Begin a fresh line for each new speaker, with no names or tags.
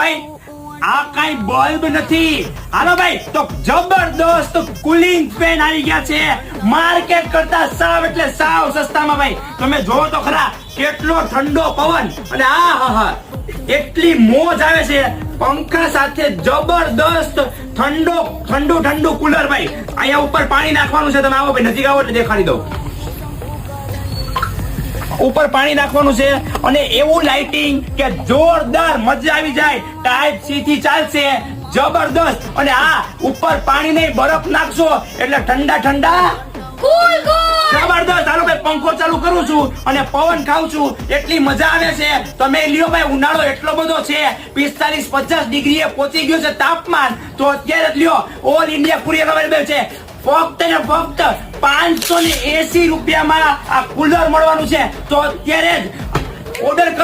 ભાઈ આ કઈ બલ્બ નથી. હાલો ભાઈ તો જબરદસ્ત કુલિંગ ફેન આવી ગયા છે માર્કેટ કરતા સાવ એટલે સાવ સસ્તામાં. ભાઈ તમે જોવો તો ખરા કેટલો ઠંડો પવન અને આ એટલી મોજ આવે છે પંખા સાથે. જબરદસ્ત ઠંડુ કુલર. ભાઈ અહીંયા ઉપર પાણી નાખવાનું છે. તમે આવો ભાઈ નજીક આવો એટલે દેખાડી દઉં. ઉપર પાણી નાખવાનું છે અને એવું લાઇટિંગ કે જોરદાર મજા આવી જાય. ટાઈપ સી થી ચાલશે. જબરદસ્ત. અને ઉપર પાણી નહીં બરફ નાખશો એટલે ઠંડા જબરદસ્ત. હાલો ભાઈ પંખો ચાલુ કરું છું અને પવન ખાઉં છું. એટલી મજા આવે છે. તમે લ્યો ભાઈ ઉનાળો એટલો બધો છે 45-50 ડિગ્રીએ પહોંચી ગયો છે તાપમાન. તો અત્યારે જ લ્યો ઓલ ઇન્ડિયા કુરિયર અવેલેબલ છે. ફક્ત ને ફક્ત 580 રૂપિયામાં આ કુલર મળવાનું છે. તો અત્યારે જ ઓર્ડર